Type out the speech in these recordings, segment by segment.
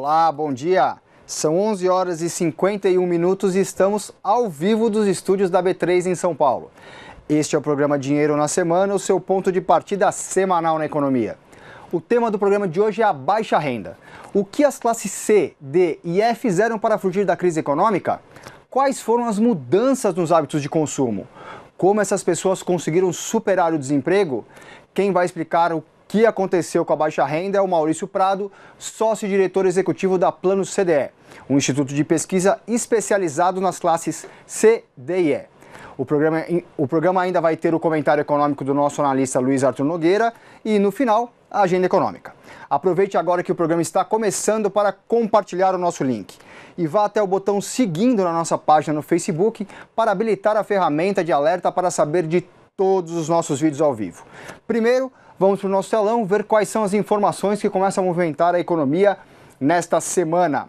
Olá, bom dia. São 11 horas e 51 minutos e estamos ao vivo dos estúdios da B3 em São Paulo. Este é o programa Dinheiro na Semana, o seu ponto de partida semanal na economia. O tema do programa de hoje é a baixa renda. O que as classes C, D e E fizeram para fugir da crise econômica? Quais foram as mudanças nos hábitos de consumo? Como essas pessoas conseguiram superar o desemprego? Quem vai explicar o que aconteceu com a baixa renda é o Maurício Prado, sócio-diretor executivo da Plano CDE, um instituto de pesquisa especializado nas classes C, D e E. O programa ainda vai ter o comentário econômico do nosso analista Luiz Arthur Nogueira e, no final, a agenda econômica. Aproveite agora que o programa está começando para compartilhar o nosso link. E vá até o botão seguindo na nossa página no Facebook para habilitar a ferramenta de alerta para saber de todos os nossos vídeos ao vivo. Primeiro, vamos para o nosso telão ver quais são as informações que começam a movimentar a economia nesta semana.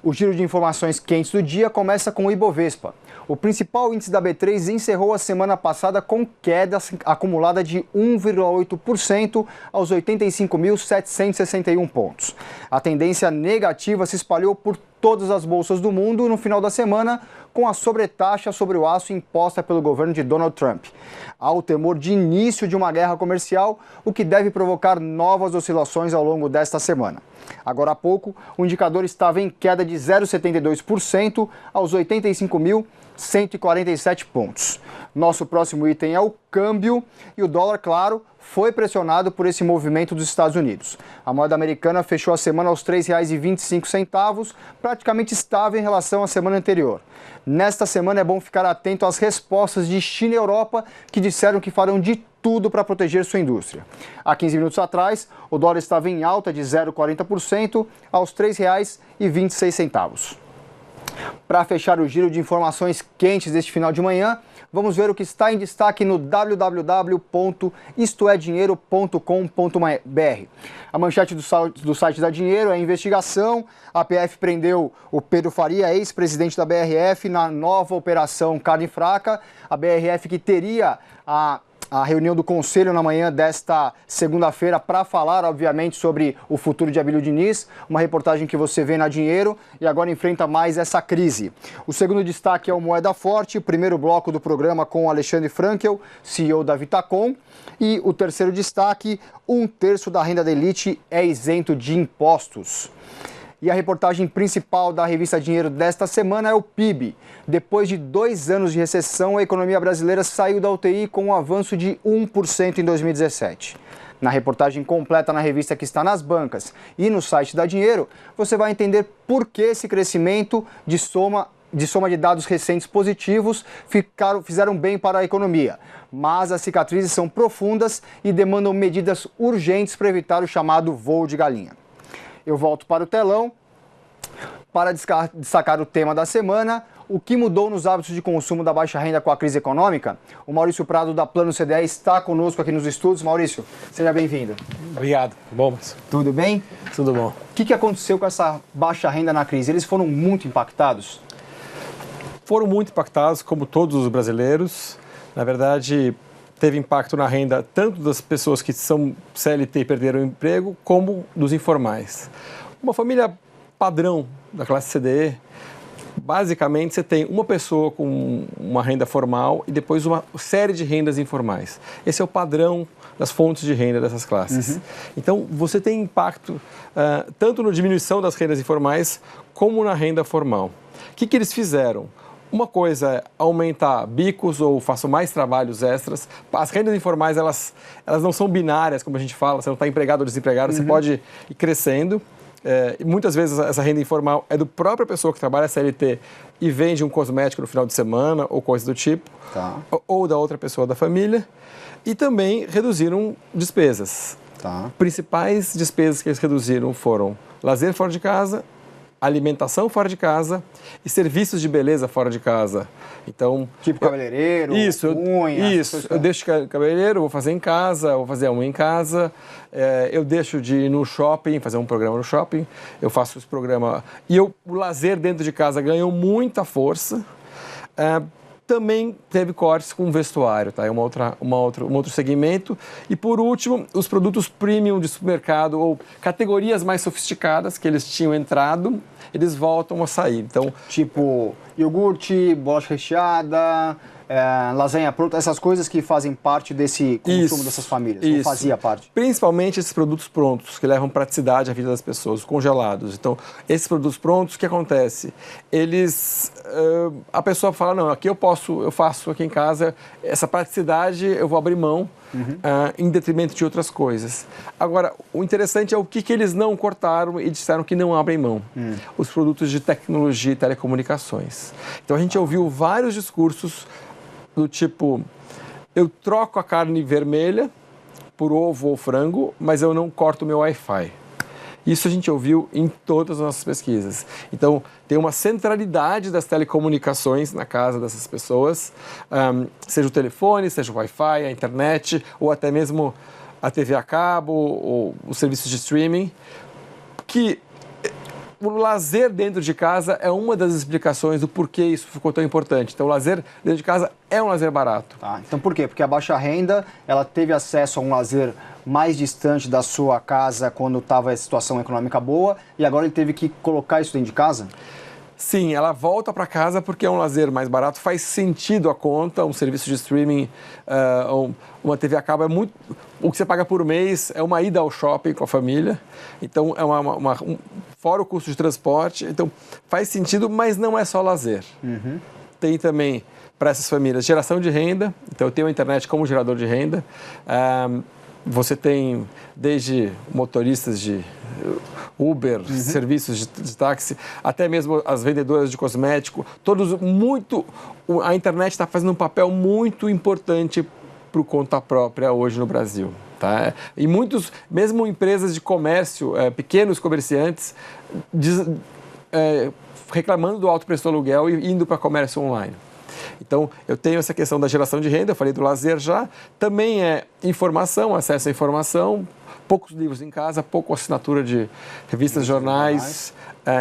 O giro de informações quentes do dia começa com o Ibovespa. O principal índice da B3 encerrou a semana passada com queda acumulada de 1,8% aos 85.761 pontos. A tendência negativa se espalhou por todas as bolsas do mundo no final da semana, com a sobretaxa sobre o aço imposta pelo governo de Donald Trump. Há o temor de início de uma guerra comercial, o que deve provocar novas oscilações ao longo desta semana. Agora há pouco, o indicador estava em queda de 0,72% aos 85.147 pontos. Nosso próximo item é o câmbio e o dólar, claro, foi pressionado por esse movimento dos Estados Unidos. A moeda americana fechou a semana aos R$ 3,25, praticamente estável em relação à semana anterior. Nesta semana é bom ficar atento às respostas de China e Europa, que disseram que farão de tudo para proteger sua indústria. Há 15 minutos atrás, o dólar estava em alta de 0,40% aos R$ 3,26. Para fechar o giro de informações quentes deste final de manhã, vamos ver o que está em destaque no www.istoedinheiro.com.br. A manchete do site da Dinheiro é a investigação. A PF prendeu o Pedro Faria, ex-presidente da BRF, na nova operação Carne Fraca. A BRF que teria a reunião do Conselho na manhã desta segunda-feira para falar, obviamente, sobre o futuro de Abílio Diniz, uma reportagem que você vê na Dinheiro e agora enfrenta mais essa crise. O segundo destaque é o Moeda Forte, o primeiro bloco do programa com o Alexandre Frankel, CEO da Vitacom. E o terceiro destaque, 1/3 da renda da elite é isento de impostos. E a reportagem principal da revista Dinheiro desta semana é o PIB. Depois de 2 anos de recessão, a economia brasileira saiu da UTI com um avanço de 1% em 2017. Na reportagem completa na revista que está nas bancas e no site da Dinheiro, você vai entender por que esse crescimento de soma de dados recentes positivos fizeram bem para a economia. Mas as cicatrizes são profundas e demandam medidas urgentes para evitar o chamado voo de galinha. Eu volto para o telão para destacar o tema da semana, o que mudou nos hábitos de consumo da baixa renda com a crise econômica. O Maurício Prado da Plano CDE está conosco aqui nos estúdios. Maurício, seja bem-vindo. Obrigado. Bom, mas... Tudo bem? Tudo bom. O que aconteceu com essa baixa renda na crise? Eles foram muito impactados? Foram muito impactados, como todos os brasileiros. Na verdade, teve impacto na renda tanto das pessoas que são CLT e perderam o emprego, como dos informais. Uma família padrão da classe CDE, basicamente você tem uma pessoa com uma renda formal e depois uma série de rendas informais. Esse é o padrão das fontes de renda dessas classes. Então, você tem impacto tanto na diminuição das rendas informais como na renda formal. O que eles fizeram? Uma coisa é aumentar bicos ou faço mais trabalhos extras. As rendas informais, elas não são binárias, como a gente fala. Você não está empregado ou desempregado, você pode ir crescendo. E muitas vezes essa renda informal é do própria pessoa que trabalha CLT e vende um cosmético no final de semana ou coisa do tipo, ou da outra pessoa da família. E também reduziram despesas. Principais despesas que eles reduziram foram lazer fora de casa, alimentação fora de casa e serviços de beleza fora de casa. Então, tipo cabeleireiro, unha. Isso, eu deixo de cabeleireiro, vou fazer em casa, vou fazer a unha em casa, eu deixo de ir no shopping, fazer um programa no shopping, eu faço esse programa. E o lazer dentro de casa ganhou muita força. também teve cortes com vestuário, tá? É um outro segmento. E por último, os produtos premium de supermercado ou categorias mais sofisticadas que eles tinham entrado, eles voltam a sair. Então, tipo iogurte, bolacha recheada, lasanha pronta, essas coisas que fazem parte desse consumo dessas famílias, ou fazia parte? Principalmente esses produtos prontos, que levam praticidade à vida das pessoas, congelados. Então, esses produtos prontos, o que acontece? Eles, a pessoa fala, não, aqui eu faço aqui em casa, essa praticidade eu vou abrir mão, em detrimento de outras coisas. Agora, o interessante é o que eles não cortaram e disseram que não abrem mão. Os produtos de tecnologia e telecomunicações. Então, a gente ouviu vários discursos do tipo, eu troco a carne vermelha por ovo ou frango, mas eu não corto o meu Wi-Fi. Isso a gente ouviu em todas as nossas pesquisas. Então, tem uma centralidade das telecomunicações na casa dessas pessoas, seja o telefone, seja o Wi-Fi, a internet, ou até mesmo a TV a cabo, ou os serviços de streaming, que o lazer dentro de casa é uma das explicações do porquê isso ficou tão importante. Então, o lazer dentro de casa é um lazer barato. Tá, então por quê? Porque a baixa renda, ela teve acesso a um lazer mais distante da sua casa quando estava a situação econômica boa e agora ele teve que colocar isso dentro de casa? Sim, ela volta para casa porque é um lazer mais barato, faz sentido a conta, um serviço de streaming, uma TV a cabo é muito... O que você paga por mês é uma ida ao shopping com a família, então é fora o custo de transporte, então faz sentido, mas não é só lazer. Tem também, para essas famílias, geração de renda, então eu tenho a internet como gerador de renda, você tem desde motoristas de Uber, serviços de táxi, até mesmo as vendedoras de cosmético, a internet está fazendo um papel muito importante para o conta própria hoje no Brasil. Tá? E mesmo empresas de comércio, pequenos comerciantes, reclamando do alto preço do aluguel e indo para comércio online. Então, eu tenho essa questão da geração de renda, eu falei do lazer já, também é informação, acesso à informação, poucos livros em casa, pouca assinatura de revistas, jornais,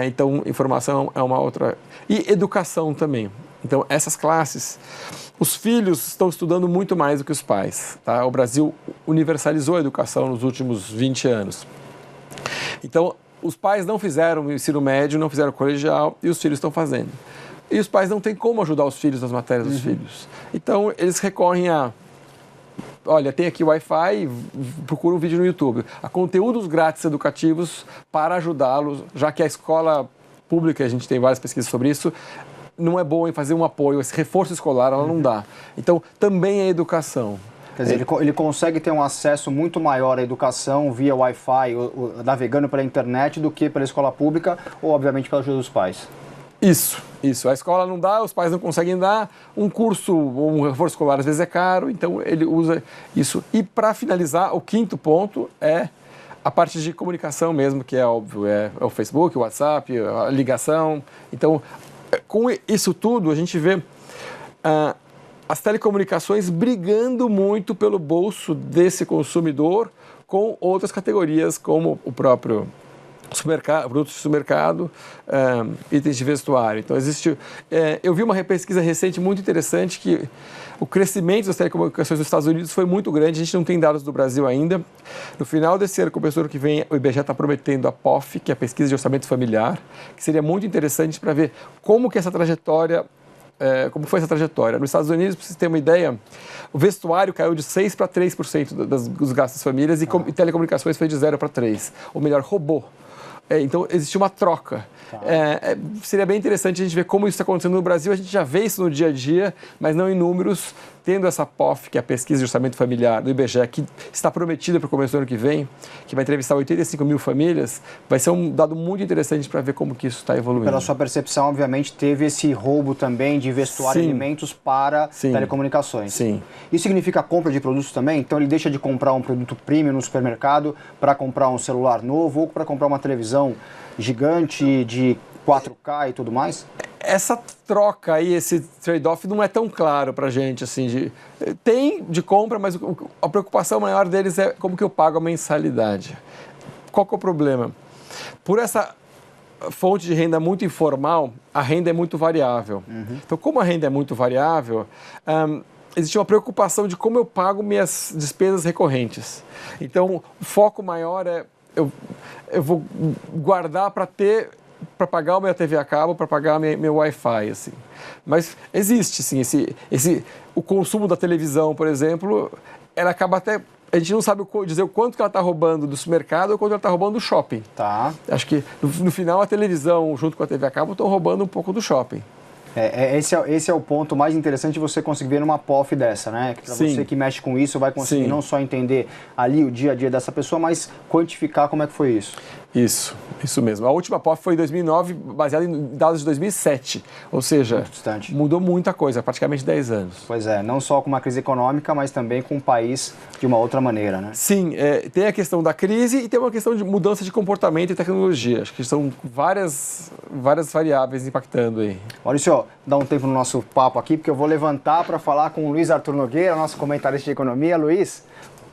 então informação é uma outra... E educação também. Então, essas classes, os filhos estão estudando muito mais do que os pais. Tá? O Brasil universalizou a educação nos últimos 20 anos. Então, os pais não fizeram o ensino médio, não fizeram o colegial, e os filhos estão fazendo. E os pais não têm como ajudar os filhos nas matérias dos filhos. Então, eles recorrem a... Olha, tem aqui o Wi-Fi, procura um vídeo no YouTube. Há conteúdos grátis educativos para ajudá-los, já que a escola pública, a gente tem várias pesquisas sobre isso, não é boa em fazer um apoio, esse reforço escolar ela não dá. Então, também é educação. Quer dizer, ele consegue ter um acesso muito maior à educação via Wi-Fi, navegando pela internet, do que pela escola pública ou, obviamente, pela ajuda dos pais. Isso. A escola não dá, os pais não conseguem dar, um curso ou um reforço escolar às vezes é caro, então ele usa isso. E para finalizar, o quinto ponto é a parte de comunicação mesmo, que é óbvio, é o Facebook, o WhatsApp, a ligação. Então, com isso tudo, a gente vê as telecomunicações brigando muito pelo bolso desse consumidor com outras categorias, como o próprio produtos de supermercado, itens de vestuário. Então, eu vi uma pesquisa recente muito interessante que o crescimento das telecomunicações nos Estados Unidos foi muito grande, a gente não tem dados do Brasil ainda. No final desse ano, começou ano que vem, o IBGE está prometendo a POF, que é a Pesquisa de Orçamento Familiar, que seria muito interessante para ver como que essa trajetória... como foi essa trajetória. Nos Estados Unidos, para vocês terem uma ideia, o vestuário caiu de 6% para 3% dos gastos das famílias e telecomunicações foi de 0% para 3%. Ou melhor, robô. Então, existe uma troca. Seria bem interessante a gente ver como isso está acontecendo no Brasil. A gente já vê isso no dia a dia, mas não em números. Tendo essa POF, que é a Pesquisa de Orçamento Familiar do IBGE, que está prometida para o começo do ano que vem, que vai entrevistar 85 mil famílias, vai ser um dado muito interessante para ver como que isso está evoluindo. Pela sua percepção, obviamente, teve esse roubo também de vestuário e alimentos para telecomunicações. Sim. Isso significa compra de produtos também? Então ele deixa de comprar um produto premium no supermercado para comprar um celular novo ou para comprar uma televisão gigante de 4K e tudo mais? Essa troca aí, esse trade-off não é tão claro para a gente, assim, tem de compra, mas a preocupação maior deles é como que eu pago a mensalidade. Qual que é o problema? Por essa fonte de renda muito informal, a renda é muito variável. Então, como a renda é muito variável, existe uma preocupação de como eu pago minhas despesas recorrentes. Então, o foco maior é eu vou guardar para pagar o meu TV a cabo, para pagar meu Wi-Fi, assim. Mas existe, sim, o consumo da televisão, por exemplo, ela acaba até... A gente não sabe dizer o quanto que ela está roubando do supermercado ou quanto ela está roubando do shopping. Tá. Acho que, no final, a televisão, junto com a TV a cabo, estão roubando um pouco do shopping. Esse é o ponto mais interessante de você conseguir ver numa POF dessa, né? Para você que mexe com isso, vai conseguir não só entender ali o dia a dia dessa pessoa, mas quantificar como é que foi isso. Isso mesmo. A última POF foi em 2009, baseada em dados de 2007. Ou seja, mudou muita coisa, praticamente 10 anos. Pois é, não só com uma crise econômica, mas também com o país de uma outra maneira, né? Sim, tem a questão da crise e tem uma questão de mudança de comportamento e tecnologia. Acho que são várias variáveis impactando aí. Maurício, dá um tempo no nosso papo aqui, porque eu vou levantar para falar com o Luiz Arthur Nogueira, nosso comentarista de economia. Luiz,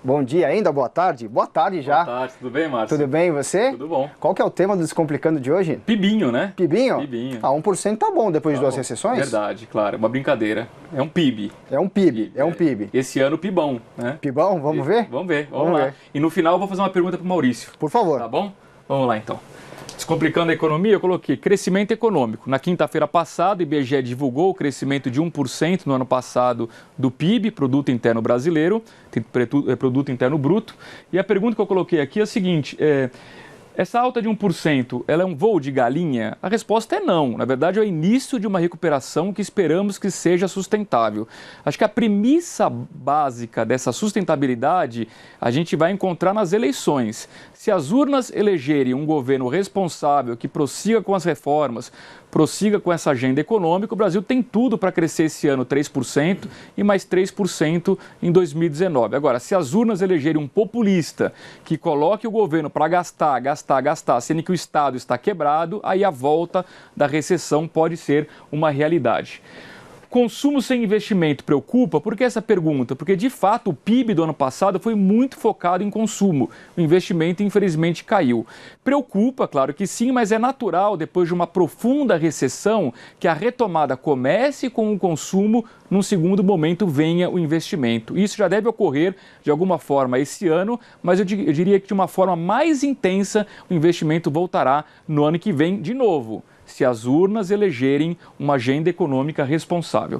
bom dia ainda, boa tarde? Boa tarde já. Boa tarde, tudo bem, Márcio? Tudo bem, e você? Tudo bom. Qual que é o tema do Descomplicando de hoje? PIBinho, né? PIBinho? PIBinho. 1% tá bom depois de 2 recessões? Verdade, claro, uma brincadeira. É um PIB. É um PIB. Esse ano, PIBão, né? PIBão, vamos ver? Vamos lá. E no final eu vou fazer uma pergunta pro Maurício. Por favor. Tá bom? Vamos lá, então. Descomplicando a economia, eu coloquei crescimento econômico. Na quinta-feira passada, o IBGE divulgou o crescimento de 1% no ano passado do PIB, Produto Interno Brasileiro, Produto Interno Bruto. E a pergunta que eu coloquei aqui é a seguinte, essa alta de 1%, ela é um voo de galinha? A resposta é não. Na verdade, é o início de uma recuperação que esperamos que seja sustentável. Acho que a premissa básica dessa sustentabilidade a gente vai encontrar nas eleições. Se as urnas elegerem um governo responsável que prossiga com as reformas, prossiga com essa agenda econômica, o Brasil tem tudo para crescer esse ano 3% e mais 3% em 2019. Agora, se as urnas elegerem um populista que coloque o governo para gastar, sendo que o Estado está quebrado, aí a volta da recessão pode ser uma realidade. Consumo sem investimento preocupa? Por que essa pergunta? Porque, de fato, o PIB do ano passado foi muito focado em consumo. O investimento, infelizmente, caiu. Preocupa, claro que sim, mas é natural, depois de uma profunda recessão, que a retomada comece com o consumo, num segundo momento venha o investimento. Isso já deve ocorrer, de alguma forma, esse ano, mas eu diria que de uma forma mais intensa, o investimento voltará no ano que vem de novo, se as urnas elegerem uma agenda econômica responsável.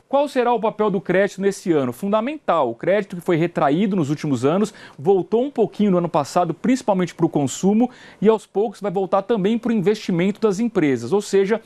Qual será o papel do crédito nesse ano? Fundamental. O crédito que foi retraído nos últimos anos voltou um pouquinho no ano passado, principalmente para o consumo, e aos poucos vai voltar também para o investimento das empresas. Ou seja,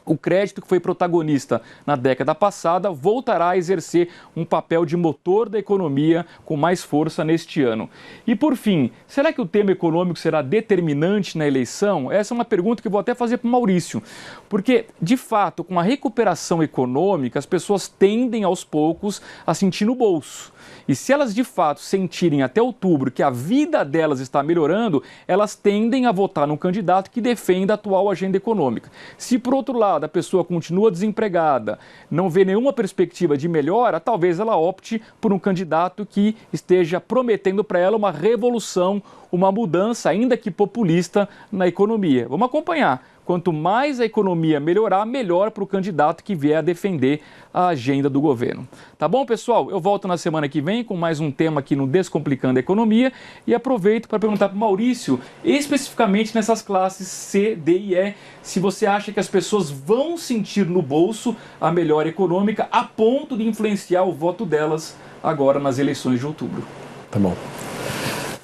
o crédito que foi protagonista na década passada voltará a exercer um papel de motor da economia com mais força neste ano. E por fim, será que o tema econômico será determinante na eleição? Essa é uma pergunta que eu vou até fazer para o Maurício, porque, de fato, com a recuperação econômica, as pessoas tendem aos poucos a sentir no bolso. E se elas de fato sentirem até outubro que a vida delas está melhorando, elas tendem a votar num candidato que defenda a atual agenda econômica. Se, por outro lado, a pessoa continua desempregada, não vê nenhuma perspectiva de melhora, talvez ela opte por um candidato que esteja prometendo para ela uma revolução, uma mudança, ainda que populista, na economia. Vamos acompanhar. Quanto mais a economia melhorar, melhor para o candidato que vier a defender a agenda do governo. Tá bom, pessoal? Eu volto na semana que vem com mais um tema aqui no Descomplicando a Economia e aproveito para perguntar para o Maurício, especificamente nessas classes C, D e E, se você acha que as pessoas vão sentir no bolso a melhora econômica a ponto de influenciar o voto delas agora nas eleições de outubro. Tá bom.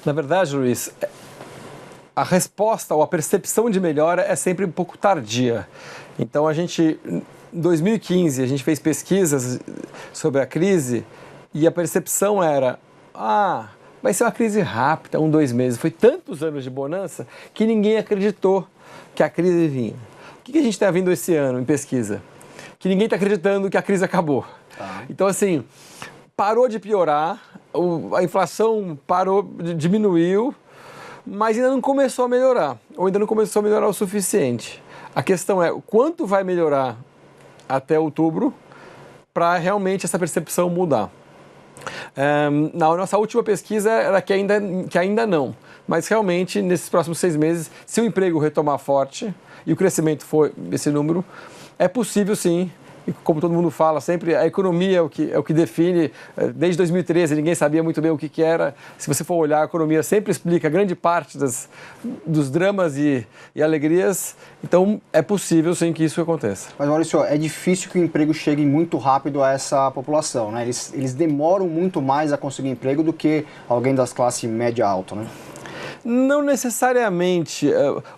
Na verdade, Luiz, a resposta ou a percepção de melhora é sempre um pouco tardia. Então, em 2015, a gente fez pesquisas sobre a crise e a percepção era, vai ser uma crise rápida, 2 meses. Foi tantos anos de bonança que ninguém acreditou que a crise vinha. O que a gente está vendo esse ano em pesquisa? Que ninguém está acreditando que a crise acabou. Então, assim, parou de piorar, a inflação diminuiu, mas ainda não começou a melhorar, ou ainda não começou a melhorar o suficiente. A questão é, quanto vai melhorar até outubro para realmente essa percepção mudar? Na nossa última pesquisa era que ainda não. Mas realmente, nesses próximos 6 meses, se o emprego retomar forte e o crescimento for esse número, é possível sim. E como todo mundo fala sempre, a economia é o que define. Desde 2013 ninguém sabia muito bem o que era. Se você for olhar, a economia sempre explica grande parte dos dramas e alegrias. Então é possível sim que isso aconteça. Mas Maurício, é difícil que o emprego chegue muito rápido a essa população, né? Eles demoram muito mais a conseguir emprego do que alguém das classes média alta, né? Não necessariamente.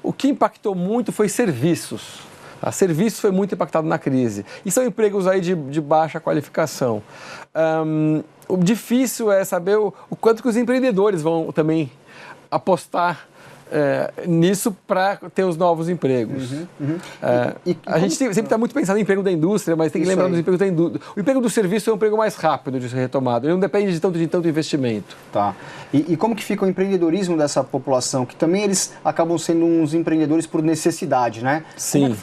O que impactou muito foi serviços. Serviços foi muito impactado na crise. E são empregos aí de baixa qualificação. O difícil é saber o quanto que os empreendedores vão também apostar nisso para ter os novos empregos. A gente sempre está muito pensando em emprego da indústria, mas tem que lembrar dos empregos da indústria. O emprego do serviço é um emprego mais rápido de ser retomado, ele não depende de tanto investimento. Tá. E como que fica o empreendedorismo dessa população, que também eles acabam sendo uns empreendedores por necessidade, né? Sim. Como é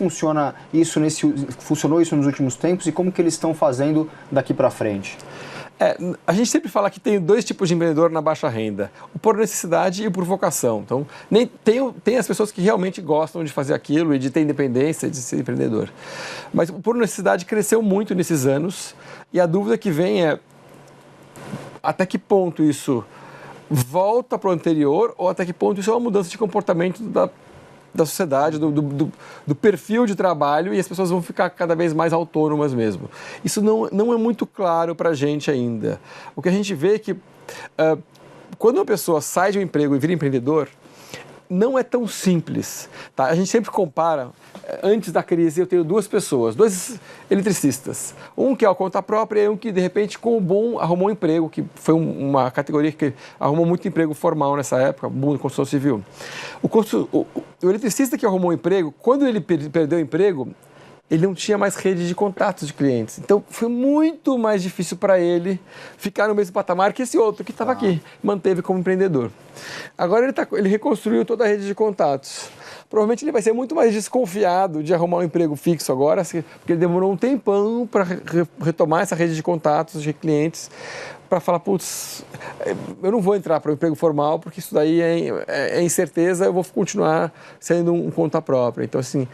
que funcionou isso nos últimos tempos e como que eles estão fazendo daqui para frente? A gente sempre fala que tem 2 tipos de empreendedor na baixa renda, o por necessidade e o por vocação. Então, tem as pessoas que realmente gostam de fazer aquilo e de ter independência, de ser empreendedor. Mas o por necessidade cresceu muito nesses anos e a dúvida que vem é até que ponto isso volta para o anterior ou até que ponto isso é uma mudança de comportamento da sociedade, do perfil de trabalho e as pessoas vão ficar cada vez mais autônomas mesmo. Isso não é muito claro para a gente ainda. O que a gente vê é que quando uma pessoa sai de um emprego e vira empreendedor, não é tão simples. Tá? A gente sempre compara, antes da crise eu tenho 2 pessoas, 2 eletricistas. Um que é a conta própria e um que de repente com o boom arrumou um emprego, que foi uma categoria que arrumou muito emprego formal nessa época, boom de construção civil. O eletricista que arrumou um emprego, quando ele perdeu o emprego, ele não tinha mais rede de contatos de clientes. Então, foi muito mais difícil para ele ficar no mesmo patamar que esse outro que estava aqui, manteve como empreendedor. Agora ele reconstruiu toda a rede de contatos. Provavelmente ele vai ser muito mais desconfiado de arrumar um emprego fixo agora, porque ele demorou um tempão para retomar essa rede de contatos de clientes, para falar, putz, eu não vou entrar para o emprego formal, porque isso daí é incerteza, eu vou continuar sendo um conta própria. Então, assim,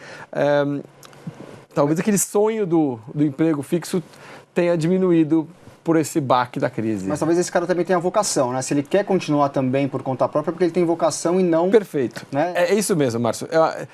talvez aquele sonho do emprego fixo tenha diminuído por esse baque da crise. Mas talvez esse cara também tenha vocação, né? Se ele quer continuar também por conta própria, porque ele tem vocação e não... Perfeito. Né? É isso mesmo, Márcio.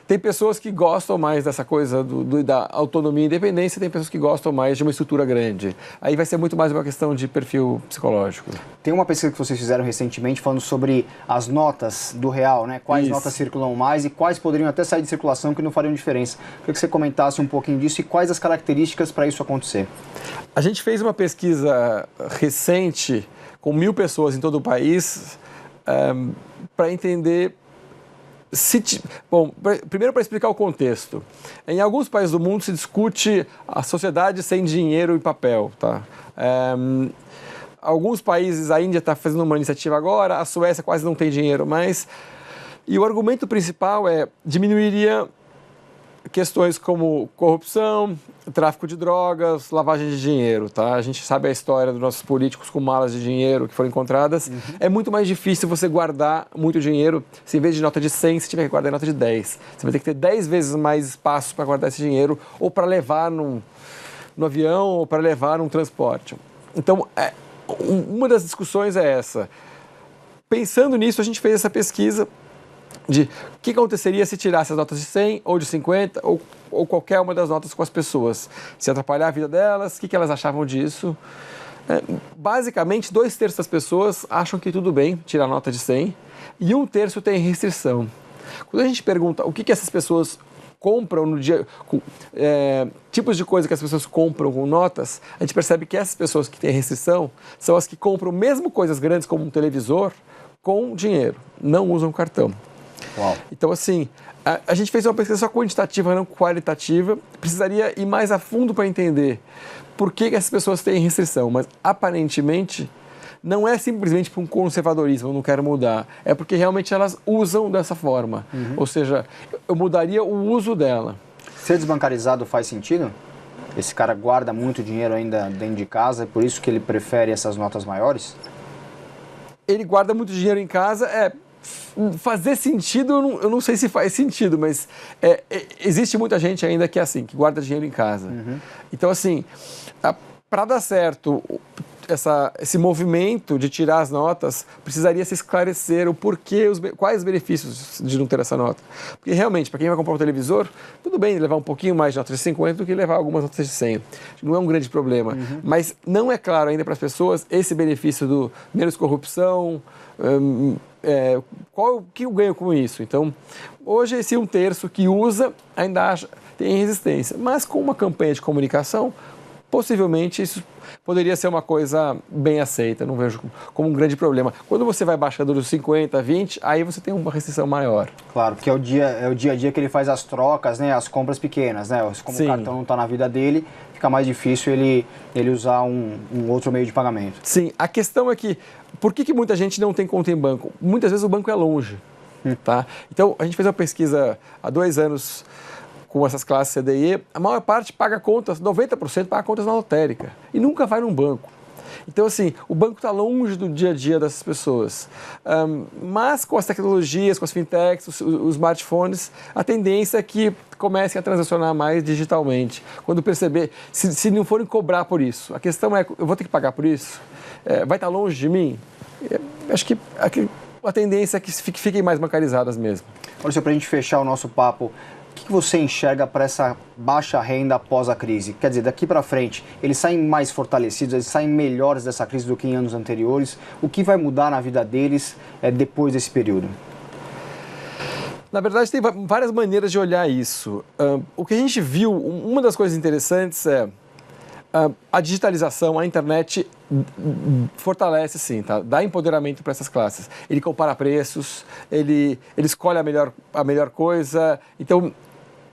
Tem pessoas que gostam mais dessa coisa da autonomia e independência, tem pessoas que gostam mais de uma estrutura grande. Aí vai ser muito mais uma questão de perfil psicológico. Tem uma pesquisa que vocês fizeram recentemente falando sobre as notas do real, né? Quais notas circulam mais e quais poderiam até sair de circulação que não fariam diferença. Queria que você comentasse um pouquinho disso e quais as características para isso acontecer. A gente fez uma pesquisa recente com 1.000 pessoas em todo o país para entender primeiro para explicar o contexto. Em alguns países do mundo se discute a sociedade sem dinheiro e papel, tá? Alguns países, a Índia está fazendo uma iniciativa agora, a Suécia quase não tem dinheiro mais, e o argumento principal diminuiria questões como corrupção, tráfico de drogas, lavagem de dinheiro, tá? A gente sabe a história dos nossos políticos com malas de dinheiro que foram encontradas. É muito mais difícil você guardar muito dinheiro, se em vez de nota de 100, você tiver que guardar em nota de 10. Você vai ter que ter 10 vezes mais espaço para guardar esse dinheiro, ou para levar no avião, ou para levar num transporte. Então, uma das discussões é essa. Pensando nisso, a gente fez essa pesquisa de o que aconteceria se tirasse as notas de 100 ou de 50 ou qualquer uma das notas com as pessoas. Se atrapalhar a vida delas, o que elas achavam disso. Basicamente, 2/3 das pessoas acham que tudo bem tirar a nota de 100 e 1/3 tem restrição. Quando a gente pergunta o que essas pessoas compram no dia, tipos de coisa que as pessoas compram com notas, a gente percebe que essas pessoas que têm restrição são as que compram mesmo coisas grandes como um televisor com dinheiro, não usam cartão. Uau. Então, assim, a gente fez uma pesquisa só quantitativa, não qualitativa. Precisaria ir mais a fundo para entender por que essas pessoas têm restrição, mas aparentemente não é simplesmente por um conservadorismo, eu não quero mudar, é porque realmente elas usam dessa forma. Ou seja, eu mudaria o uso dela. Ser desbancarizado faz sentido? Esse cara guarda muito dinheiro ainda dentro de casa, é por isso que ele prefere essas notas maiores? Ele guarda muito dinheiro em casa, fazer sentido, eu não sei se faz sentido, mas existe muita gente ainda que é assim, que guarda dinheiro em casa. Então, assim, para dar certo esse movimento de tirar as notas, precisaria se esclarecer o porquê, quais os benefícios de não ter essa nota. Porque realmente, para quem vai comprar um televisor, tudo bem levar um pouquinho mais de notas de 50 do que levar algumas notas de 100. Não é um grande problema. Mas não é claro ainda para as pessoas esse benefício do menos corrupção, qual que eu ganho com isso. Então, hoje esse 1/3 que usa ainda tem resistência. Mas com uma campanha de comunicação, possivelmente isso poderia ser uma coisa bem aceita, não vejo como um grande problema. Quando você vai baixando dos 50, 20, aí você tem uma restrição maior. Claro, porque é o dia a dia que ele faz as trocas, né, as compras pequenas, né? Como Sim. o cartão não está na vida dele, fica mais difícil ele usar um outro meio de pagamento. Sim, a questão é que, por que muita gente não tem conta em banco? Muitas vezes o banco é longe, tá? Então, a gente fez uma pesquisa há 2 anos com essas classes CDI, a maior parte paga contas, 90% paga contas na lotérica e nunca vai num banco. Então, assim, o banco está longe do dia a dia dessas pessoas. Mas com as tecnologias, com as fintechs, os smartphones, a tendência é que comecem a transacionar mais digitalmente. Quando perceber, se não forem cobrar por isso, a questão é, eu vou ter que pagar por isso? Vai estar longe de mim? Acho que a tendência é que fiquem mais bancarizadas mesmo. Olha, para a gente fechar o nosso papo, o que você enxerga para essa baixa renda após a crise? Quer dizer, daqui para frente, eles saem mais fortalecidos, eles saem melhores dessa crise do que em anos anteriores? O que vai mudar na vida deles depois desse período? Na verdade, tem várias maneiras de olhar isso. O que a gente viu, uma das coisas interessantes é a digitalização, a internet fortalece sim, tá? Dá empoderamento para essas classes. Ele compara preços, ele escolhe a melhor coisa. Então,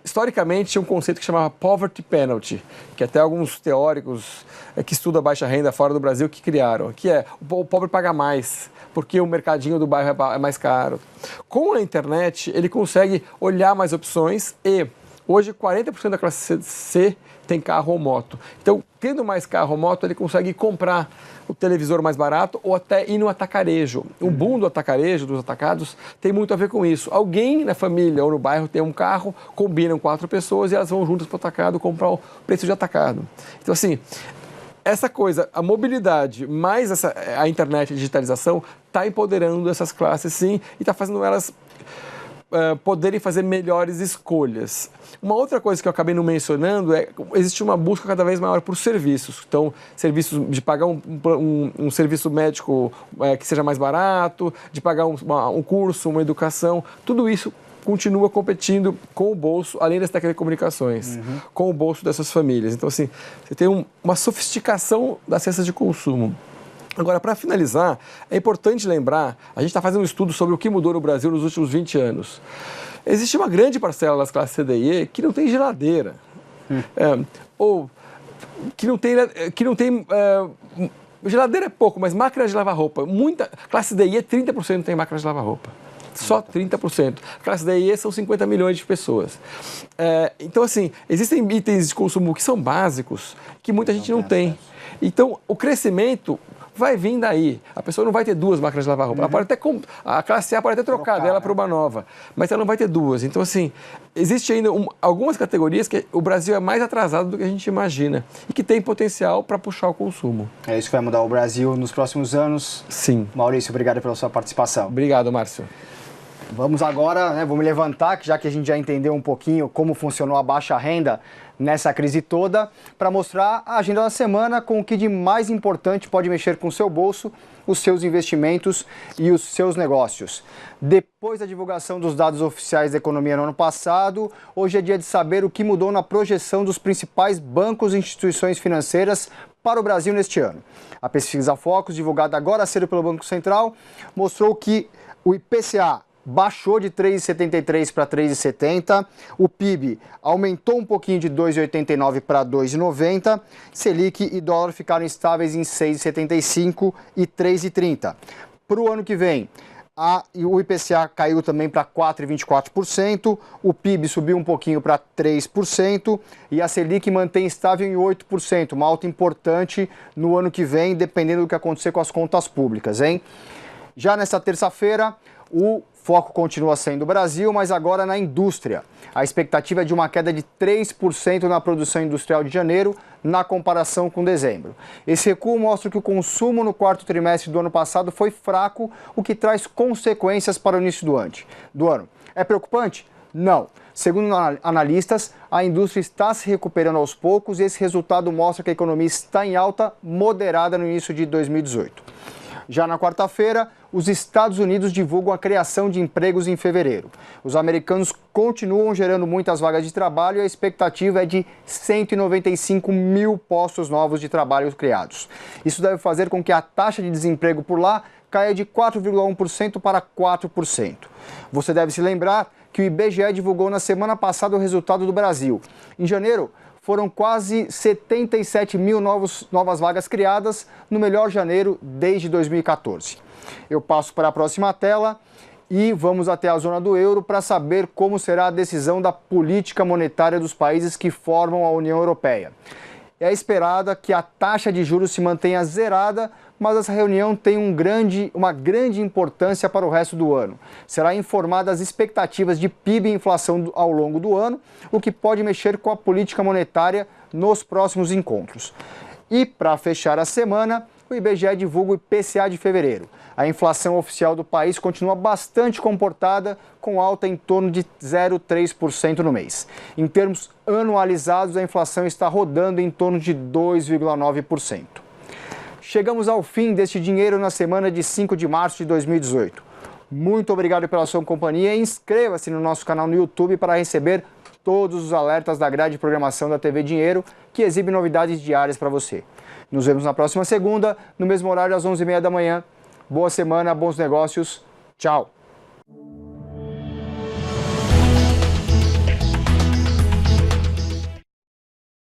historicamente, tinha um conceito que chamava poverty penalty, que até alguns teóricos que estudam a baixa renda fora do Brasil que criaram, que é o pobre paga mais, porque o mercadinho do bairro é mais caro. Com a internet, ele consegue olhar mais opções e hoje 40% da classe C tem carro ou moto. Então, tendo mais carro ou moto, ele consegue comprar o televisor mais barato ou até ir no atacarejo. O boom do atacarejo, dos atacados, tem muito a ver com isso. Alguém na família ou no bairro tem um carro, combinam 4 pessoas e elas vão juntas para o atacado comprar o preço de atacado. Então, assim, essa coisa, a mobilidade mais a internet e a digitalização está empoderando essas classes, sim, e está fazendo elas poderem fazer melhores escolhas. Uma outra coisa que eu acabei não mencionando é que existe uma busca cada vez maior por serviços. Então, serviços de pagar um serviço médico que seja mais barato, de pagar um curso, uma educação, tudo isso continua competindo com o bolso, além das telecomunicações, com o bolso dessas famílias. Então, assim, você tem uma sofisticação das cestas de consumo. Agora, para finalizar, é importante lembrar, a gente está fazendo um estudo sobre o que mudou no Brasil nos últimos 20 anos. Existe uma grande parcela das classes C, D e E que não tem geladeira, ou que não tem geladeira é pouco, mas máquina de lavar roupa. Classe D e E, 30% tem máquina de lavar roupa. Só 30%. Classe D e E são 50 milhões de pessoas. Então, assim, existem itens de consumo que são básicos, que muita gente não tem. Então, o crescimento vai vir daí. A pessoa não vai ter 2 máquinas de lavar roupa. Ela pode até a classe A pode até trocar dela para uma nova, mas ela não vai ter 2. Então, assim, existe ainda algumas categorias que o Brasil é mais atrasado do que a gente imagina e que tem potencial para puxar o consumo. É isso que vai mudar o Brasil nos próximos anos. Sim. Maurício, obrigado pela sua participação. Obrigado, Márcio. Vamos agora, vou me levantar, já que a gente já entendeu um pouquinho como funcionou a baixa renda nessa crise toda, para mostrar a agenda da semana com o que de mais importante pode mexer com o seu bolso, os seus investimentos e os seus negócios. Depois da divulgação dos dados oficiais da economia no ano passado, hoje é dia de saber o que mudou na projeção dos principais bancos e instituições financeiras para o Brasil neste ano. A pesquisa Focus, divulgada agora cedo pelo Banco Central, mostrou que o IPCA baixou de 3,73 para 3,70, o PIB aumentou um pouquinho de 2,89 para 2,90, Selic e dólar ficaram estáveis em 6,75 e 3,30. Para o ano que vem, O IPCA caiu também para 4,24%, o PIB subiu um pouquinho para 3% e a Selic mantém estável em 8%, uma alta importante no ano que vem, dependendo do que acontecer com as contas públicas, hein? Já nesta terça-feira, o foco continua sendo o Brasil, mas agora na indústria. A expectativa é de uma queda de 3% na produção industrial de janeiro, na comparação com dezembro. Esse recuo mostra que o consumo no quarto trimestre do ano passado foi fraco, o que traz consequências para o início do ano. É preocupante? Não. Segundo analistas, a indústria está se recuperando aos poucos e esse resultado mostra que a economia está em alta moderada no início de 2018. Já na quarta-feira, os Estados Unidos divulgam a criação de empregos em fevereiro. Os americanos continuam gerando muitas vagas de trabalho e a expectativa é de 195 mil postos novos de trabalho criados. Isso deve fazer com que a taxa de desemprego por lá caia de 4,1% para 4%. Você deve se lembrar que o IBGE divulgou na semana passada o resultado do Brasil. Em janeiro, foram quase 77 mil novas vagas criadas, no melhor janeiro desde 2014. Eu passo para a próxima tela e vamos até a zona do euro para saber como será a decisão da política monetária dos países que formam a União Europeia. É esperada que a taxa de juros se mantenha zerada, mas essa reunião tem uma grande importância para o resto do ano. Será informada as expectativas de PIB e inflação ao longo do ano, o que pode mexer com a política monetária nos próximos encontros. E para fechar a semana, o IBGE divulga o IPCA de fevereiro. A inflação oficial do país continua bastante comportada, com alta em torno de 0,3% no mês. Em termos anualizados, a inflação está rodando em torno de 2,9%. Chegamos ao fim deste Dinheiro na semana de 5 de março de 2018. Muito obrigado pela sua companhia e inscreva-se no nosso canal no YouTube para receber todos os alertas da grade de programação da TV Dinheiro, que exibe novidades diárias para você. Nos vemos na próxima segunda, no mesmo horário às 11h30 da manhã. Boa semana, bons negócios. Tchau!